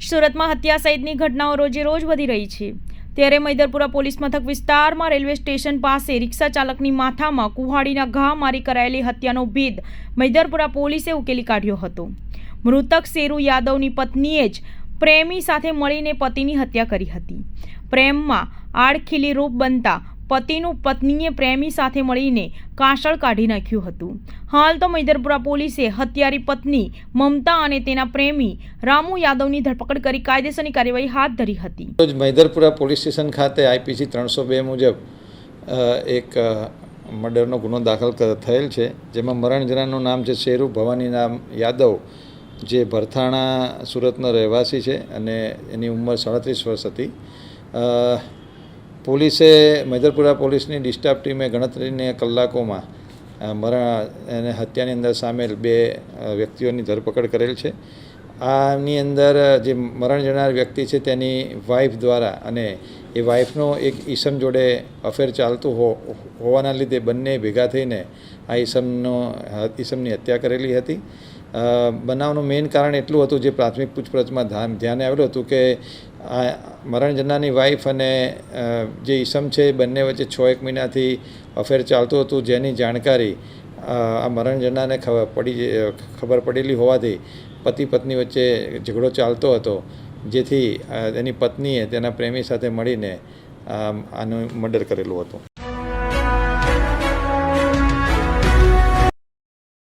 સુરતમાં હત્યા સહિતની ઘટનાઓ રોજે રોજ વધી રહી છે, ત્યારે મૈદરપુરા પોલીસ મથક વિસ્તારમાં રેલવે સ્ટેશન પાસે રિક્ષા ચાલકની માથામાં કુહાડીના ઘા મારી કરાયેલી હત્યાનો ભેદ મૈદરપુરા પોલીસે ઉકેલી કાઢ્યો હતો। મૃતક શેરુ યાદવની પત્નીએ જ પ્રેમી સાથે મળીને પતિની હત્યા કરી હતી। પ્રેમમાં આડખીલી રૂપ બનતા પતિનું પત્નીએ પ્રેમી સાથે મળીને કાસળ કાઢી નાખ્યું હતું। હાલ તો મૈદરપુરા પોલીસે હત્યારી પત્ની મમતા અને તેના પ્રેમી રામુ યાદવની ધરપકડ કરી કાયદેસરની કાર્યવાહી હાથ ધરી હતી। મૈદરપુરા પોલીસ સ્ટેશન ખાતે IPC 302 મુજબ એક મર્ડરનો ગુનો દાખલ થયેલ છે, જેમાં મરણ જનારનું નામ છે શેરુ ભવાની નામ યાદવ, જે ભરથાણા સુરતનો રહેવાસી છે અને એની ઉંમર 37 વર્ષ હતી। પોલીસે મૈદરપુરા પોલીસની ડિસ્ટાફ ટીમે ગણતરીની કલાકોમાં અને હત્યાની અંદર સામેલ 2 વ્યક્તિઓની ધરપકડ કરેલ છે। આની અંદર જે મરણ જનાર વ્યક્તિ છે તેની વાઈફ દ્વારા અને એ વાઈફનો એક ઈસમ જોડે અફેર ચાલતું હોવાના લીધે બંને ભેગા થઈને આ ઈસમની હત્યા કરેલી હતી। બનાવનું મેઇન કારણ એટલું હતું, જે પ્રાથમિક પૂછપરછમાં ધ્યાને આવેલું હતું કે આ મરણ જનારની વાઈફ અને જે ઈસમ છે બંને વચ્ચે 6-1 મહિનાથી અફેર ચાલતું હતું, જેની જાણકારી આ મરણ જનારને ખબર પડેલી હોવાથી પતિ પત્ની વચ્ચે ઝઘડો ચાલતો હતો, જેથી તેની પત્નીએ તેના પ્રેમી સાથે મળીને આનું મર્ડર કરેલું હતું।